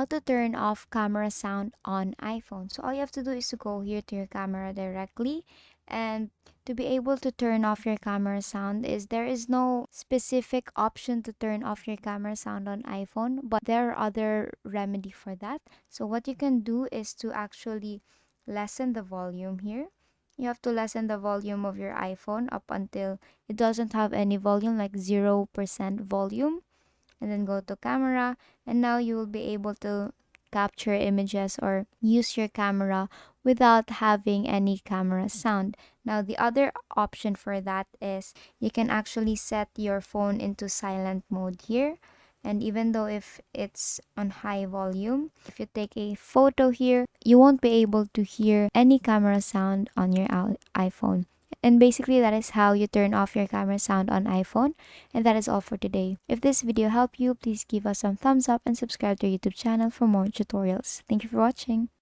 how to turn off camera sound on iPhone. So all you have to do is to go here to your camera directly, and to be able to turn off your camera sound is there is no specific option to turn off your camera sound on iPhone, but there are other remedy for that. So what you can do is to actually lessen the volume here. You have to lessen the volume of your iPhone up until it doesn't have any volume, like 0% volume, and then go to camera, and now you will be able to capture images or use your camera without having any camera sound. Now the other option for that is you can actually set your phone into silent mode here, and even though if it's on high volume, if you take a photo here, you won't be able to hear any camera sound on your iPhone. And basically, that is how you turn off your camera sound on iPhone. And that is all for today. If this video helped you, please give us some thumbs up and subscribe to our YouTube channel for more tutorials. Thank you for watching.